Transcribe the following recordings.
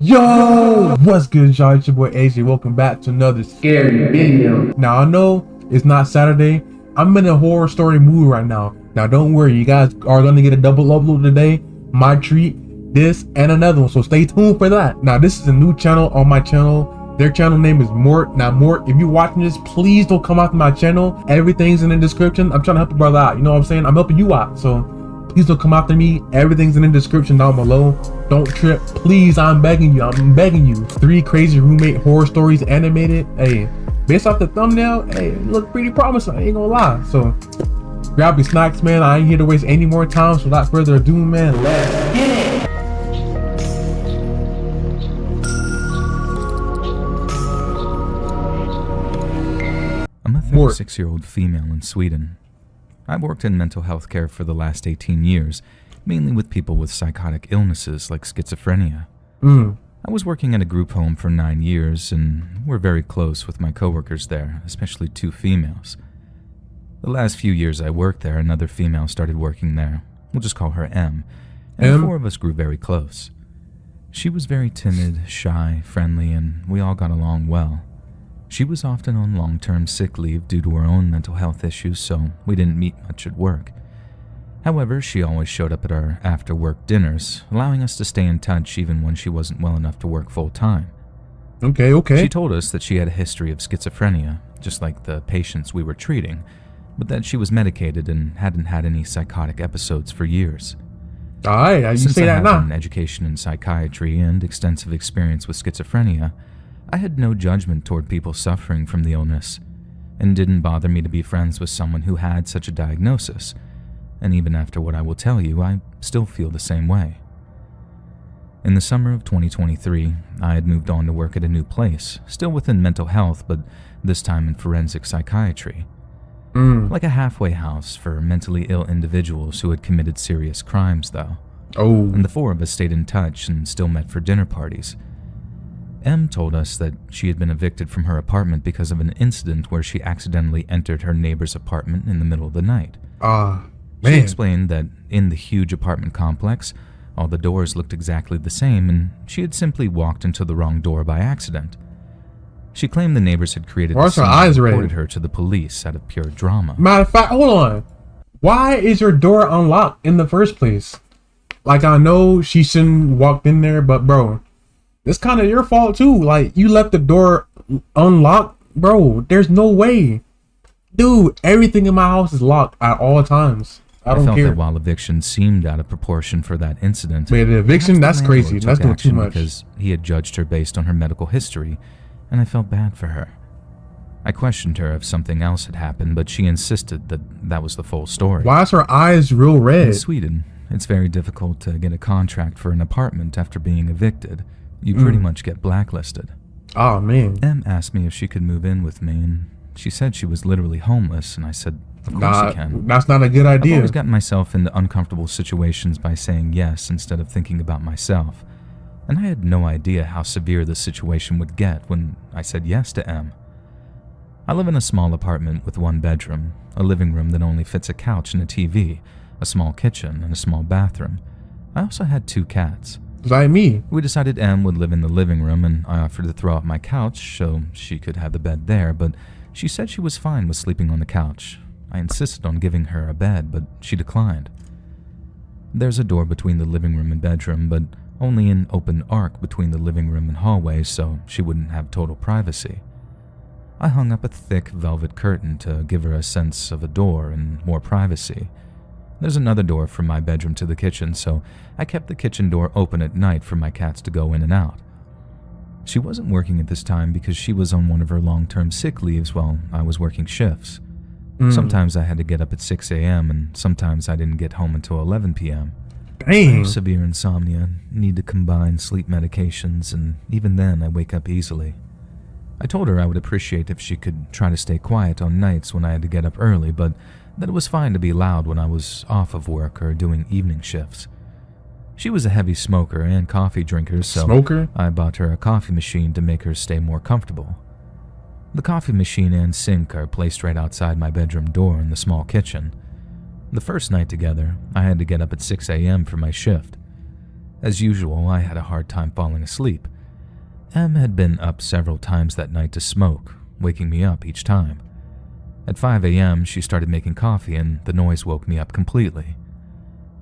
Yo, what's good, y'all? It's your boy AJ. Welcome back to another scary video. Now, I know it's not Saturday. I'm in a horror story mood right now. Now, don't worry, you guys are going to get a double upload today. My treat, this, and another one. So stay tuned for that. Now, this is a new channel on my channel. Their channel name is Mort. Now, Mort, if you're watching this, please don't come out to my channel. Everything's in the description. I'm trying to help a brother out. You know what I'm saying? I'm helping you out. So please don't come after me. Everything's in the description down below. Don't trip. Please, I'm begging you. I'm begging you. 3 crazy roommate horror stories animated. Hey, based off the thumbnail, hey, it look pretty promising. I ain't gonna lie. So grab your snacks, man. I ain't here to waste any more time. So without further ado, man, let's get it. I'm a 36-year-old female in Sweden. I've worked in mental health care for the last 18 years, mainly with people with psychotic illnesses like schizophrenia. I was working at a group home for 9 years, and we're very close with my coworkers there, especially 2 females. The last few years I worked there, another female started working there. We'll just call her M, and the 4 of us grew very close. She was very timid, shy, friendly, and we all got along well. She was often on long-term sick leave due to her own mental health issues, so we didn't meet much at work. However, she always showed up at our after-work dinners, allowing us to stay in touch even when she wasn't well enough to work full-time. Okay. She told us that she had a history of schizophrenia, just like the patients we were treating, but that she was medicated and hadn't had any psychotic episodes for years. Alright, you Since say I that have now. an education in psychiatry and extensive experience with schizophrenia, I had no judgment toward people suffering from the illness, and didn't bother me to be friends with someone who had such a diagnosis, and even after what I will tell you, I still feel the same way. In the summer of 2023, I had moved on to work at a new place, still within mental health, but this time in forensic psychiatry. Like a halfway house for mentally ill individuals who had committed serious crimes, though. And the 4 of us stayed in touch and still met for dinner parties. M told us that she had been evicted from her apartment because of an incident where she accidentally entered her neighbor's apartment in the middle of the night. She explained that in the huge apartment complex, all the doors looked exactly the same, and she had simply walked into the wrong door by accident. She claimed the neighbors had created a scene and reported her to the police out of pure drama. Matter of fact, hold on. Why is your door unlocked in the first place? Like, I know she shouldn't walked in there, but bro, it's kind of your fault too. Like, you left the door unlocked, bro. There's no way. Dude, everything in my house is locked at all times. I don't felt care. That while eviction seemed out of proportion for that incident, but the eviction, that's crazy. That's doing too much. Because he had judged her based on her medical history, and I felt bad for her. I questioned her if something else had happened, but she insisted that that was the full story. Why is her eyes real red? In Sweden, it's very difficult to get a contract for an apartment after being evicted. You pretty much get blacklisted. Oh, man. Em asked me if she could move in with me, and she said she was literally homeless, and I said, of course you can. That's not a good idea. I've always gotten myself into uncomfortable situations by saying yes instead of thinking about myself, and I had no idea how severe the situation would get when I said yes to Em. I live in a small apartment with 1 bedroom, a living room that only fits a couch and a TV, a small kitchen, and a small bathroom. I also had 2 cats. Like me. We decided Em would live in the living room, and I offered to throw out my couch so she could have the bed there, but she said she was fine with sleeping on the couch. I insisted on giving her a bed, but she declined. There's a door between the living room and bedroom, but only an open arc between the living room and hallway, so she wouldn't have total privacy. I hung up a thick velvet curtain to give her a sense of a door and more privacy. There's another door from my bedroom to the kitchen, so I kept the kitchen door open at night for my cats to go in and out. She wasn't working at this time because she was on one of her long-term sick leaves while I was working shifts. Sometimes I had to get up at 6 a.m. and sometimes I didn't get home until 11 p.m. Dang. I have severe insomnia, need to combine sleep medications, and even then I wake up easily. I told her I would appreciate if she could try to stay quiet on nights when I had to get up early, but that it was fine to be loud when I was off of work or doing evening shifts. She was a heavy smoker and coffee drinker, so I bought her a coffee machine to make her stay more comfortable. The coffee machine and sink are placed right outside my bedroom door in the small kitchen. The first night together, I had to get up at 6 a.m. for my shift. As usual, I had a hard time falling asleep. Em had been up several times that night to smoke, waking me up each time. At 5 a.m., she started making coffee and the noise woke me up completely.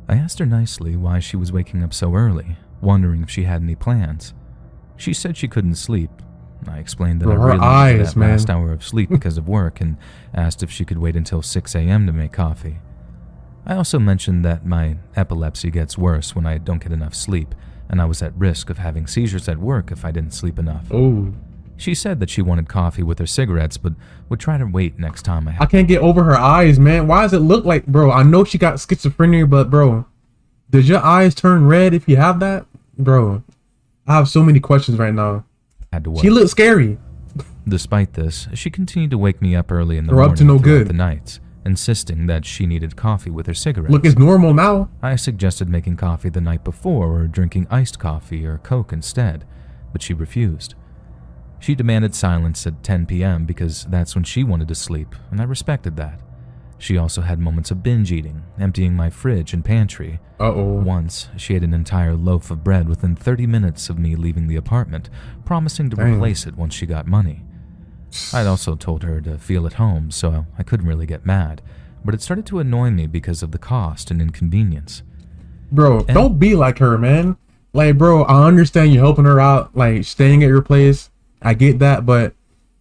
I asked her nicely why she was waking up so early, wondering if she had any plans. She said she couldn't sleep. I explained that I really needed that last hour of sleep because of work and asked if she could wait until 6 a.m. to make coffee. I also mentioned that my epilepsy gets worse when I don't get enough sleep, and I was at risk of having seizures at work if I didn't sleep enough. Oh. She said that she wanted coffee with her cigarettes, but would try to wait next time I can't get over her eyes, man. Why does it look like, bro? I know she got schizophrenia, but bro, does your eyes turn red if you have that? Bro, I have so many questions right now. Had to work. She looks scary. Despite this, she continued to wake me up early in the We're morning up to no good. the nights, insisting that she needed coffee with her cigarettes. Look, it's normal now. I suggested making coffee the night before or drinking iced coffee or Coke instead, but she refused. She demanded silence at 10 p.m. because that's when she wanted to sleep, and I respected that. She also had moments of binge eating, emptying my fridge and pantry. Once, she ate an entire loaf of bread within 30 minutes of me leaving the apartment, promising to replace it once she got money. I'd also told her to feel at home, so I couldn't really get mad, but it started to annoy me because of the cost and inconvenience. Bro, don't be like her, man. Like, bro, I understand you helping her out, like, staying at your place. I get that, but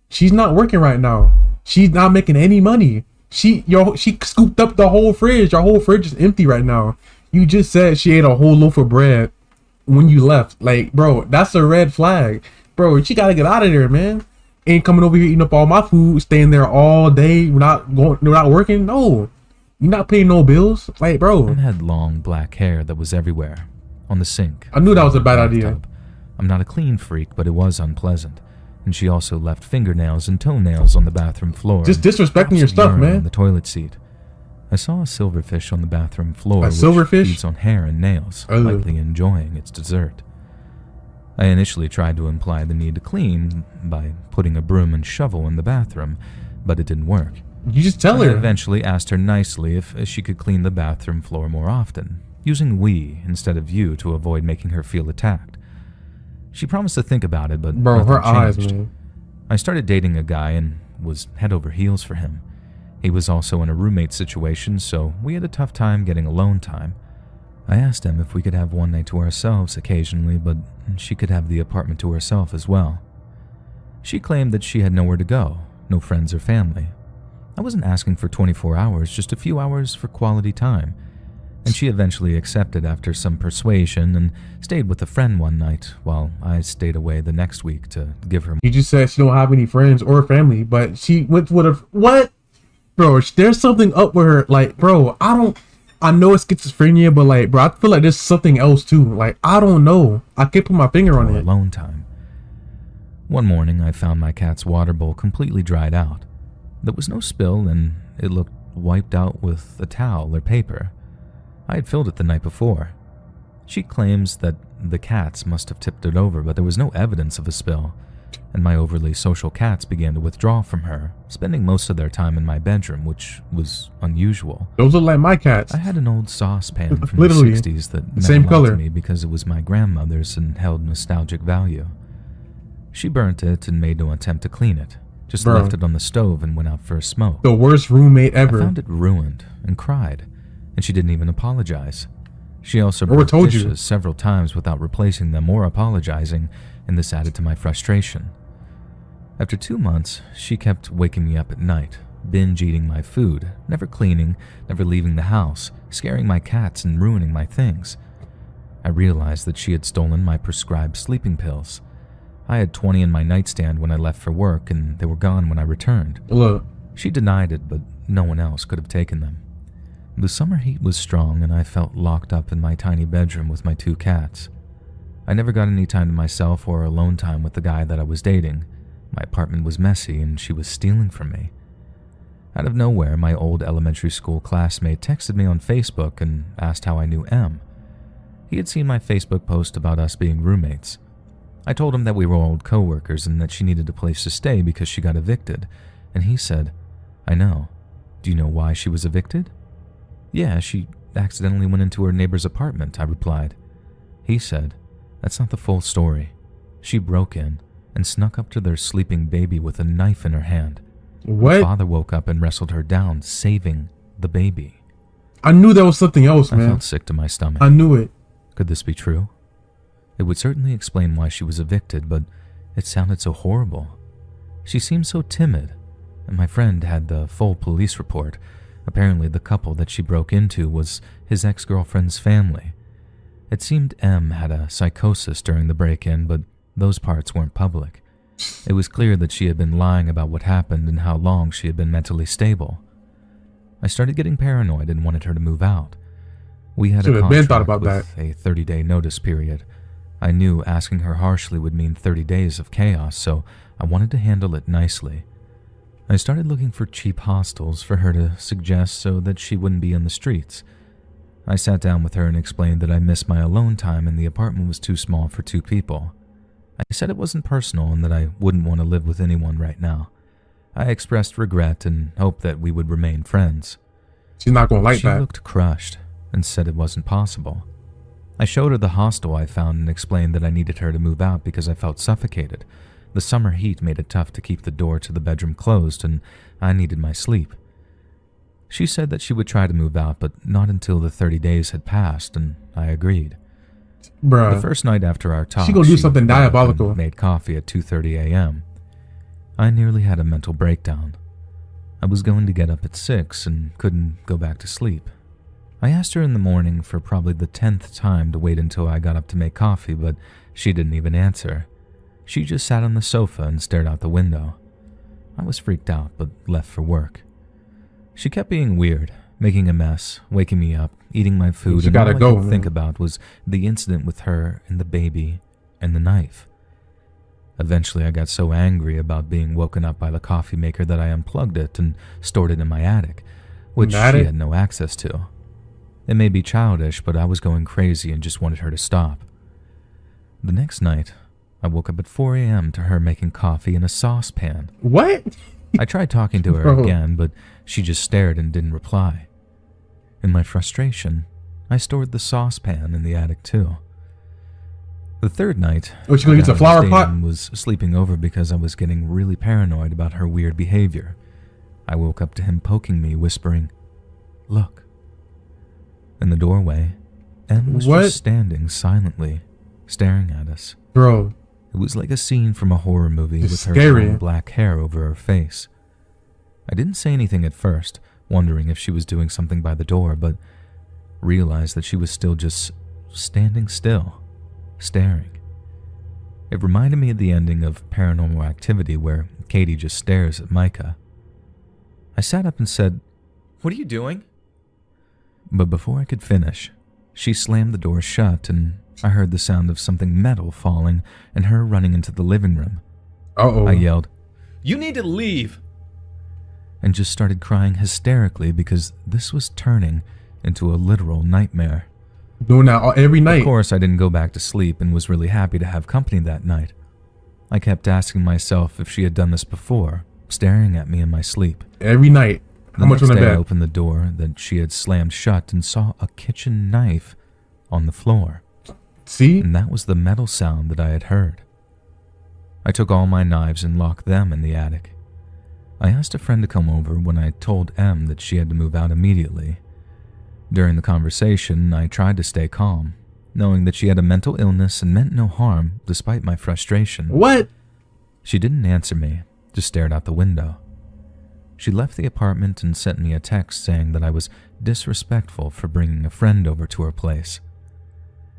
she's not working right now. She's not making any money. She scooped up the whole fridge. Your whole fridge is empty right now. You just said she ate a whole loaf of bread when you left. Like, bro, that's a red flag. Bro, she gotta get out of there, man. Ain't coming over here eating up all my food, staying there all day, we're not working. No, you're not paying no bills. Like, bro. I had long black hair that was everywhere, on the sink. I knew that was a bad idea. I'm not a clean freak, but it was unpleasant. And she also left fingernails and toenails on the bathroom floor. Just disrespecting your stuff, man. On the toilet seat. I saw a silverfish on the bathroom floor. A silverfish? Which feeds on hair and nails, likely enjoying its dessert. I initially tried to imply the need to clean by putting a broom and shovel in the bathroom, but it didn't work. You just tell her. I eventually asked her nicely if she could clean the bathroom floor more often, using we instead of you to avoid making her feel attacked. She promised to think about it, but bro, her changed. eyes, man. I started dating a guy and was head over heels for him. He was also in a roommate situation, so we had a tough time getting alone time. I asked him if we could have one night to ourselves occasionally, but she could have the apartment to herself as well. She claimed that she had nowhere to go, no friends or family. I wasn't asking for 24 hours, just a few hours for quality time. And she eventually accepted after some persuasion and stayed with a friend one night while I stayed away the next week to give her. You just said she don't have any friends or family, but she went with a what? Bro, there's something up with her. Like, bro, I know it's schizophrenia, but like, bro, I feel like there's something else too. Like, I don't know. I can't put my finger on it. Alone time. One morning, I found my cat's water bowl completely dried out. There was no spill, and it looked wiped out with a towel or paper. I had filled it the night before. She claims that the cats must have tipped it over, but there was no evidence of a spill, and my overly social cats began to withdraw from her, spending most of their time in my bedroom, which was unusual. Those look like my cats. I had an old saucepan from Literally, the 60s that meant same a lot color to me because it was my grandmother's and held nostalgic value. She burnt it and made no attempt to clean it, just left it on the stove and went out for a smoke. The worst roommate ever. I found it ruined and cried, and she didn't even apologize. She also broke dishes several times without replacing them or apologizing, and this added to my frustration. After 2 months, she kept waking me up at night, binge eating my food, never cleaning, never leaving the house, scaring my cats and ruining my things. I realized that she had stolen my prescribed sleeping pills. I had 20 in my nightstand when I left for work, and they were gone when I returned. Look. She denied it, but no one else could have taken them. The summer heat was strong, and I felt locked up in my tiny bedroom with my 2 cats. I never got any time to myself or alone time with the guy that I was dating. My apartment was messy, and she was stealing from me. Out of nowhere, my old elementary school classmate texted me on Facebook and asked how I knew M. He had seen my Facebook post about us being roommates. I told him that we were old co-workers and that she needed a place to stay because she got evicted, and he said, "I know. Do you know why she was evicted?" "Yeah, she accidentally went into her neighbor's apartment," I replied. He said, "That's not the full story. She broke in and snuck up to their sleeping baby with a knife in her hand. What? Her father woke up and wrestled her down, saving the baby." I knew there was something else, I man. felt sick to my stomach. I knew it. Could this be true? It would certainly explain why she was evicted, but it sounded so horrible. She seemed so timid, and my friend had the full police report. Apparently, the couple that she broke into was his ex-girlfriend's family. It seemed M had a psychosis during the break-in, but those parts weren't public. It was clear that she had been lying about what happened and how long she had been mentally stable. I started getting paranoid and wanted her to move out. We had a contract with a 30-day notice period. I knew asking her harshly would mean 30 days of chaos, so I wanted to handle it nicely. I started looking for cheap hostels for her to suggest so that she wouldn't be in the streets. I sat down with her and explained that I missed my alone time and the apartment was too small for 2 people. I said it wasn't personal and that I wouldn't want to live with anyone right now. I expressed regret and hoped that we would remain friends. She's not going to like that. She looked crushed and said it wasn't possible. I showed her the hostel I found and explained that I needed her to move out because I felt suffocated. The summer heat made it tough to keep the door to the bedroom closed and I needed my sleep. She said that she would try to move out, but not until the 30 days had passed, and I agreed. Bruh. The first night after our talk, she gonna do something diabolical. Made coffee at 2:30 a.m. I nearly had a mental breakdown. I was going to get up at 6 and couldn't go back to sleep. I asked her in the morning for probably the 10th time to wait until I got up to make coffee, but she didn't even answer. She just sat on the sofa and stared out the window. I was freaked out, but left for work. She kept being weird, making a mess, waking me up, eating my food, and all I could think about was the incident with her and the baby and the knife. Eventually, I got so angry about being woken up by the coffee maker that I unplugged it and stored it in my attic, which she had no access to. It may be childish, but I was going crazy and just wanted her to stop. The next night, I woke up at 4 a.m. to her making coffee in a saucepan. What? I tried talking to her again, but she just stared and didn't reply. In my frustration, I stored the saucepan in the attic too. The third night, she gonna use a flower pot? Was sleeping over because I was getting really paranoid about her weird behavior. I woke up to him poking me, whispering, "Look." In the doorway, M was just standing silently, staring at us. Bro. It was like a scene from a horror movie with her long black hair over her face. I didn't say anything at first, wondering if she was doing something by the door, but realized that she was still just standing still, staring. It reminded me of the ending of Paranormal Activity where Katie just stares at Micah. I sat up and said, "What are you doing?" But before I could finish, she slammed the door shut and I heard the sound of something metal falling and her running into the living room. I yelled, "You need to leave!" and just started crying hysterically because this was turning into a literal nightmare. Doing that every night. Of course, I didn't go back to sleep and was really happy to have company that night. I kept asking myself if she had done this before, staring at me in my sleep. Every night. How much was I opened the door that she had slammed shut and saw a kitchen knife on the floor. See? And that was the metal sound that I had heard. I took all my knives and locked them in the attic. I asked a friend to come over when I told M that she had to move out immediately. During the conversation, I tried to stay calm, knowing that she had a mental illness and meant no harm despite my frustration. What? She didn't answer me, just stared out the window. She left the apartment and sent me a text saying that I was disrespectful for bringing a friend over to her place.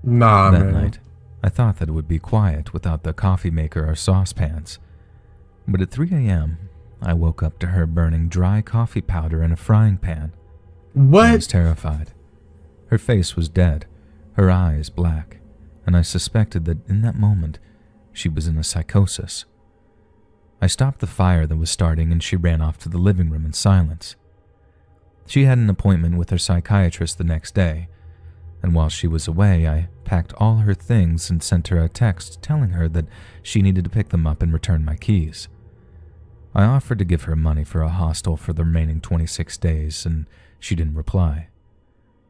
Nah, that man. night, I thought that it would be quiet without the coffee maker or saucepans. But at 3 a.m., I woke up to her burning dry coffee powder in a frying pan. What? I was terrified. Her face was dead, her eyes black, and I suspected that in that moment, she was in a psychosis. I stopped the fire that was starting and she ran off to the living room in silence. She had an appointment with her psychiatrist the next day, and while she was away, I packed all her things and sent her a text telling her that she needed to pick them up and return my keys. I offered to give her money for a hostel for the remaining 26 days, and she didn't reply.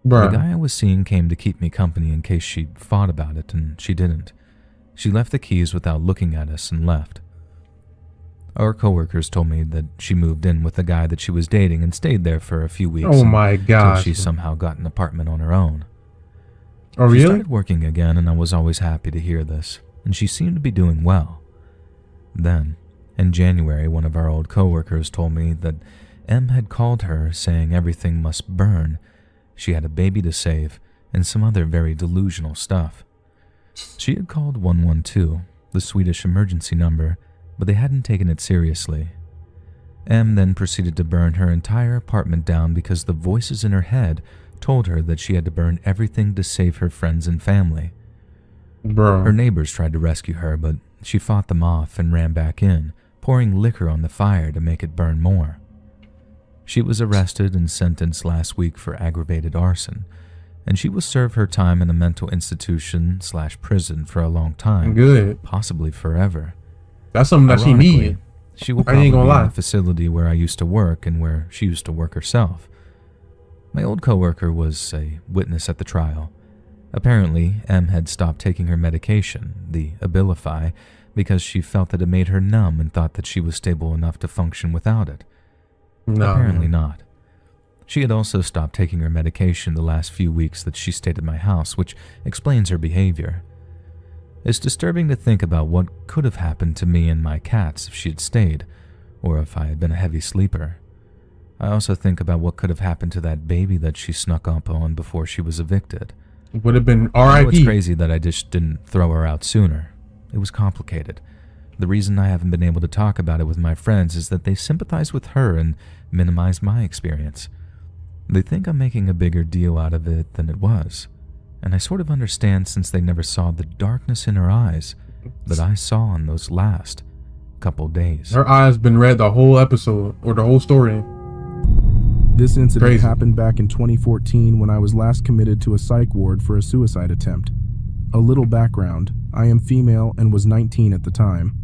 The Bruh. guy I was seeing came to keep me company in case she fought about it, and she didn't. She left the keys without looking at us and left. Our coworkers told me that she moved in with the guy that she was dating and stayed there for a few weeks Oh my until gosh. she somehow got an apartment on her own. Oh, She really? started working again, and I was always happy to hear this, and she seemed to be doing well. Then, in January, one of our old coworkers told me that M had called her saying everything must burn, she had a baby to save, and some other very delusional stuff. She had called 112, the Swedish emergency number, but they hadn't taken it seriously. M then proceeded to burn her entire apartment down because the voices in her head told her that she had to burn everything to save her friends and family. Bro. Her neighbors tried to rescue her, but she fought them off and ran back in, pouring liquor on the fire to make it burn more. She was arrested and sentenced last week for aggravated arson, and she will serve her time in a mental institution/prison for a long time, Good. possibly forever. That's something that she Ironically, needed. she will I probably ain't be gonna in lie. the facility where I used to work and where she used to work herself. My old coworker was a witness at the trial. Apparently, M had stopped taking her medication, the Abilify, because she felt that it made her numb and thought that she was stable enough to function without it. No. Apparently not. She had also stopped taking her medication the last few weeks that she stayed at my house, which explains her behavior. It's disturbing to think about what could have happened to me and my cats if she had stayed, or if I had been a heavy sleeper. I also think about what could have happened to that baby that she snuck up on before she was evicted. Would have been I know it's R.I.P. crazy that I just didn't throw her out sooner. It was complicated. The reason I haven't been able to talk about it with my friends is that they sympathize with her and minimize my experience. They think I'm making a bigger deal out of it than it was, and I sort of understand since they never saw the darkness in her eyes that I saw in those last couple days. Her eyes been red the whole episode or the whole story. This incident Crazy. happened back in 2014 when I was last committed to a psych ward for a suicide attempt. A little background: I am female and was 19 at the time.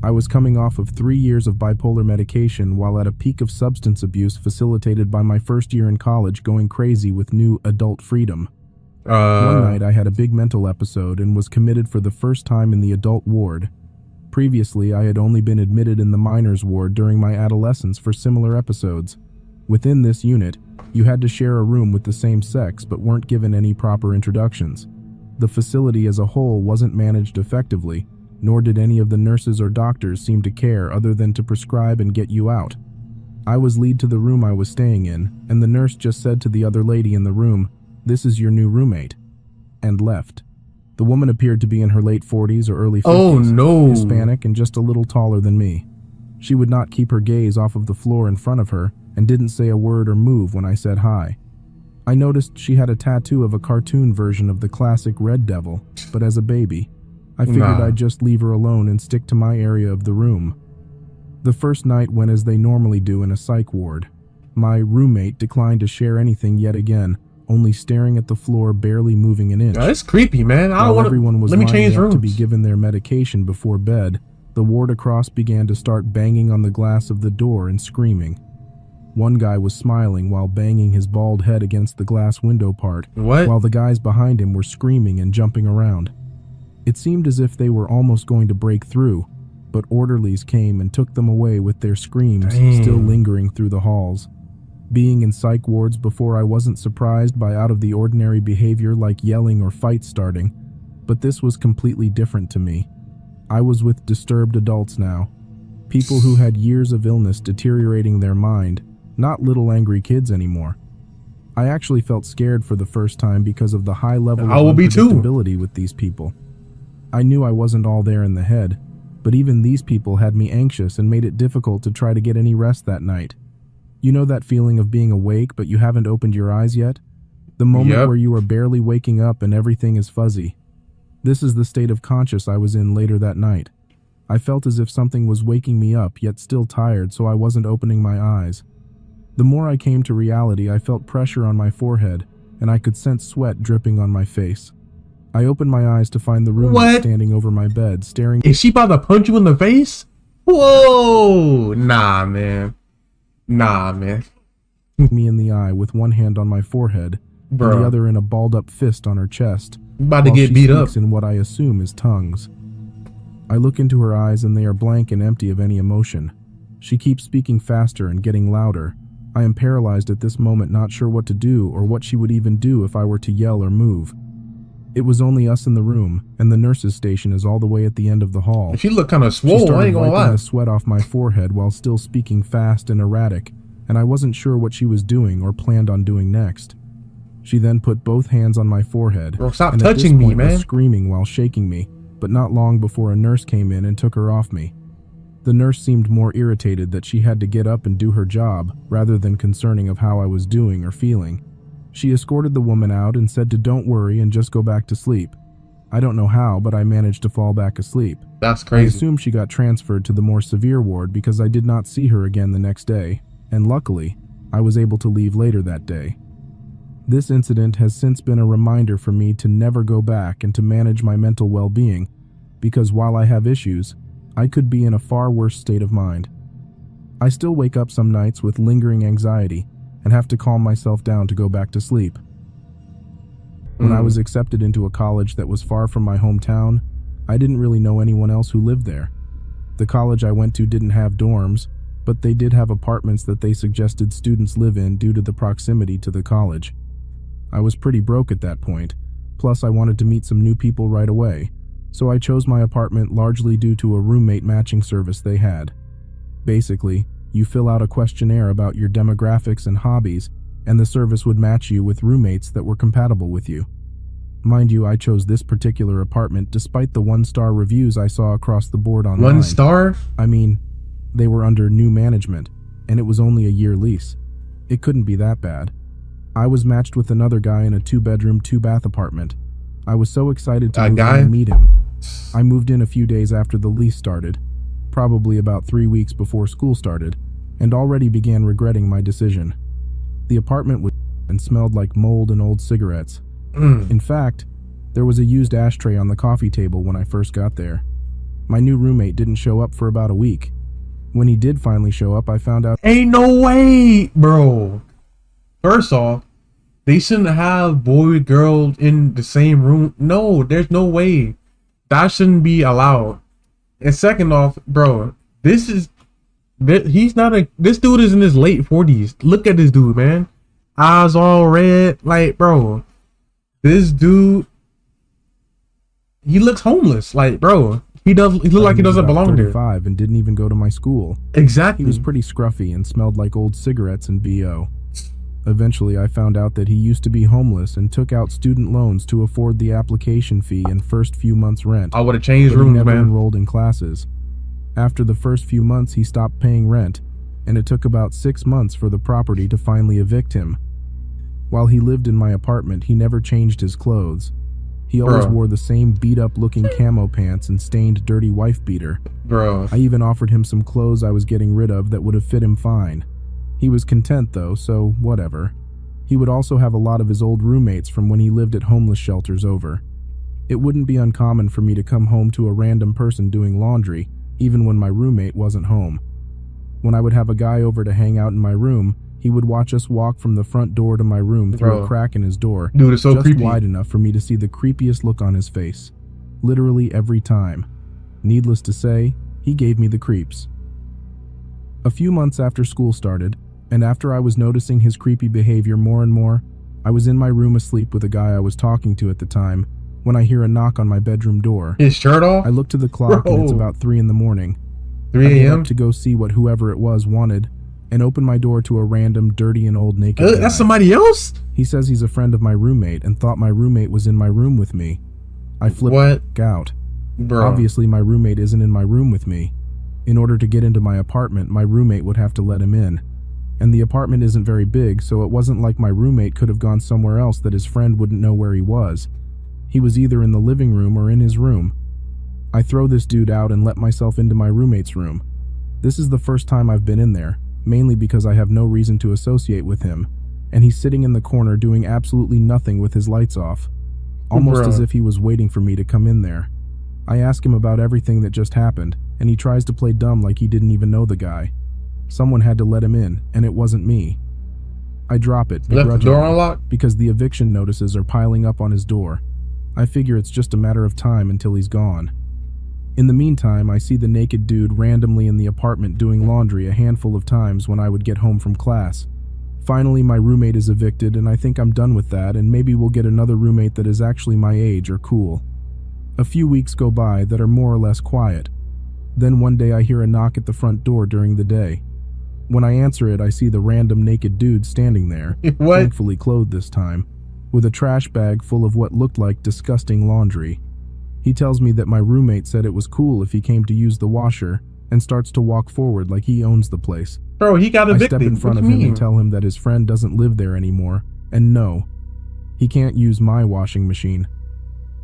I was coming off of 3 years of bipolar medication while at a peak of substance abuse facilitated by my first year in college going crazy with new adult freedom. One night I had a big mental episode and was committed for the first time in the adult ward. Previously, I had only been admitted in the minors ward during my adolescence for similar episodes. Within this unit, you had to share a room with the same sex but weren't given any proper introductions. The facility as a whole wasn't managed effectively, nor did any of the nurses or doctors seem to care other than to prescribe and get you out. I was lead to the room I was staying in, and the nurse just said to the other lady in the room, "This is your new roommate," and left. The woman appeared to be in her late 40s or early 50s, Oh no. Hispanic and just a little taller than me. She would not keep her gaze off of the floor in front of her and didn't say a word or move when I said hi. I noticed she had a tattoo of a cartoon version of the classic Red Devil, but as a baby, I figured Nah. I'd just leave her alone and stick to my area of the room. The first night went as they normally do in a psych ward. My roommate declined to share anything yet again, only staring at the floor, barely moving an inch. That's creepy, man. I don't While want everyone was Let me change lining up rooms. to be given their medication before bed, the ward across began to start banging on the glass of the door and screaming. One guy was smiling while banging his bald head against the glass window part, What? while the guys behind him were screaming and jumping around. It seemed as if they were almost going to break through, but orderlies came and took them away with their screams Dang. still lingering through the halls. Being in psych wards before, I wasn't surprised by out-of-the-ordinary behavior like yelling or fights starting, but this was completely different to me. I was with disturbed adults now, people who had years of illness deteriorating their mind, not little angry kids anymore. I actually felt scared for the first time because of the high level I of will be too. unpredictability with these people. I knew I wasn't all there in the head, but even these people had me anxious and made it difficult to try to get any rest that night. You know that feeling of being awake but you haven't opened your eyes yet? The moment Yep. where you are barely waking up and everything is fuzzy. This is the state of conscious I was in later that night. I felt as if something was waking me up, yet still tired, so I wasn't opening my eyes. The more I came to reality, I felt pressure on my forehead, and I could sense sweat dripping on my face. I opened my eyes to find the roommate What? standing over my bed, staring Is she about to punch you in the face? Whoa! Nah, man. Nah, man. me in the eye with one hand on my forehead and the Bro, other in a balled-up fist on her chest, you about to while get she beat up. speaks in what I assume is tongues. I look into her eyes and they are blank and empty of any emotion. She keeps speaking faster and getting louder. I am paralyzed at this moment, not sure what to do or what she would even do if I were to yell or move. It was only us in the room, and the nurse's station is all the way at the end of the hall. She look kind of She swole, I started ain't gonna wiping lie. the sweat off my forehead while still speaking fast and erratic, and I wasn't sure what she was doing or planned on doing next. She then put both hands on my forehead, Bro, stop and at this touching me, point was man. screaming while shaking me, but not long before a nurse came in and took her off me. The nurse seemed more irritated that she had to get up and do her job, rather than concerning of how I was doing or feeling. She escorted the woman out and said to don't worry and just go back to sleep. I don't know how, but I managed to fall back asleep. That's I crazy. assume she got transferred to the more severe ward because I did not see her again the next day, and luckily, I was able to leave later that day. This incident has since been a reminder for me to never go back and to manage my mental well-being, because while I have issues, I could be in a far worse state of mind. I still wake up some nights with lingering anxiety and have to calm myself down to go back to sleep. When I was accepted into a college that was far from my hometown, I didn't really know anyone else who lived there. The college I went to didn't have dorms, but they did have apartments that they suggested students live in due to the proximity to the college. I was pretty broke at that point, plus I wanted to meet some new people right away, so I chose my apartment largely due to a roommate matching service they had. Basically, you fill out a questionnaire about your demographics and hobbies, and the service would match you with roommates that were compatible with you. Mind you, I chose this particular apartment despite the 1-star reviews I saw across the board online. 1 star? I mean, they were under new management, and it was only a year lease. It couldn't be that bad. I was matched with another guy in a 2-bedroom, 2-bath apartment. I was so excited to move in and meet him. I moved in a few days after the lease started, probably about 3 weeks before school started, and already began regretting my decision. The apartment was and smelled like mold and old cigarettes. In fact, there was a used ashtray on the coffee table when I first got there. My new roommate didn't show up for about a week. When he did finally show up, I found out Ain't no way, bro. First off, they shouldn't have boy girl in the same room. No, there's no way. That shouldn't be allowed. And second off, bro, this dude is in his late 40s. Look at this dude, man. Eyes all red. Like, bro, this dude, he looks homeless. Like, bro, he look like he doesn't belong there. 35 and didn't even go to my school. Exactly. He was pretty scruffy and smelled like old cigarettes and BO. Eventually, I found out that he used to be homeless and took out student loans to afford the application fee and first few months' rent. I would have changed But he rooms, never man. enrolled in classes. After the first few months, he stopped paying rent, and it took about 6 months for the property to finally evict him. While he lived in my apartment, he never changed his clothes. He always wore the same beat-up-looking camo pants and stained, dirty wife beater. Bro, I even offered him some clothes I was getting rid of that would have fit him fine. He was content though, so whatever. He would also have a lot of his old roommates from when he lived at homeless shelters over. It wouldn't be uncommon for me to come home to a random person doing laundry, even when my roommate wasn't home. When I would have a guy over to hang out in my room, he would watch us walk from the front door to my room through a crack in his door, dude, it's so just creepy. wide enough for me to see the creepiest look on his face. Literally every time. Needless to say, he gave me the creeps. A few months after school started, and after I was noticing his creepy behavior more and more, I was in my room asleep with a guy I was talking to at the time when I hear a knock on my bedroom door. His shirt off? I look to the clock and it's about 3 in the morning. 3 I get a.m.? up to go see what whoever it was wanted and open my door to a random dirty and old naked guy. That's somebody else? He says he's a friend of my roommate and thought my roommate was in my room with me. I flipped out. Bro. Obviously my roommate isn't in my room with me. In order to get into my apartment, my roommate would have to let him in. And the apartment isn't very big, so it wasn't like my roommate could have gone somewhere else that his friend wouldn't know where he was. He was either in the living room or in his room. I throw this dude out and let myself into my roommate's room. This is the first time I've been in there, mainly because I have no reason to associate with him, and he's sitting in the corner doing absolutely nothing with his lights off, almost as if he was waiting for me to come in there. I ask him about everything that just happened, and he tries to play dumb like he didn't even know the guy. Someone had to let him in, and it wasn't me. I drop it Left the door begrudgingly unlocked? because the eviction notices are piling up on his door. I figure it's just a matter of time until he's gone. In the meantime, I see the naked dude randomly in the apartment doing laundry a handful of times when I would get home from class. Finally, my roommate is evicted, and I think I'm done with that, and maybe we'll get another roommate that is actually my age or cool. A few weeks go by that are more or less quiet. Then one day I hear a knock at the front door during the day. When I answer it, I see the random naked dude standing there, What? thankfully clothed this time, with a trash bag full of what looked like disgusting laundry. He tells me that my roommate said it was cool if he came to use the washer, and starts to walk forward like he owns the place. Bro, he got I evicted. step in front What of you him mean? and tell him that his friend doesn't live there anymore, and no, he can't use my washing machine.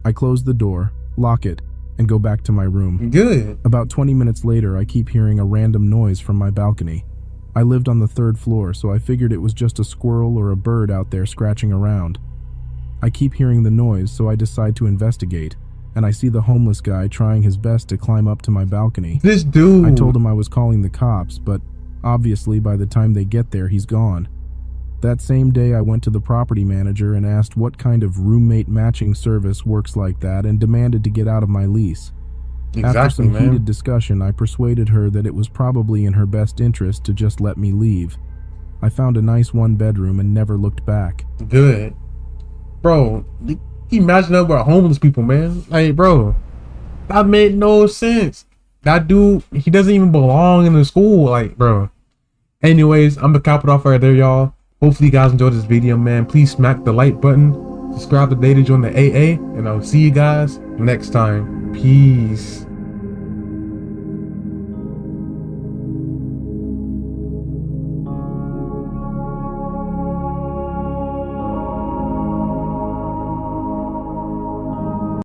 I close the door, lock it, and go back to my room. Good. About 20 minutes later, I keep hearing a random noise from my balcony. I lived on the 3rd floor, so I figured it was just a squirrel or a bird out there scratching around. I keep hearing the noise, so I decide to investigate, and I see the homeless guy trying his best to climb up to my balcony. This dude. I told him I was calling the cops, but obviously by the time they get there, he's gone. That same day, I went to the property manager and asked what kind of roommate matching service works like that and demanded to get out of my lease. After Exactly, some man. heated discussion, I persuaded her that it was probably in her best interest to just let me leave. I found a nice 1-bedroom and never looked back. Good. Bro, you imagine that about homeless people, man. Like, bro, that made no sense. That dude, he doesn't even belong in the school. Like, bro. Anyways, I'm gonna cap it off right there, y'all. Hopefully you guys enjoyed this video, man. Please smack the like button, subscribe today to join the AA, and I'll see you guys next time. Peace.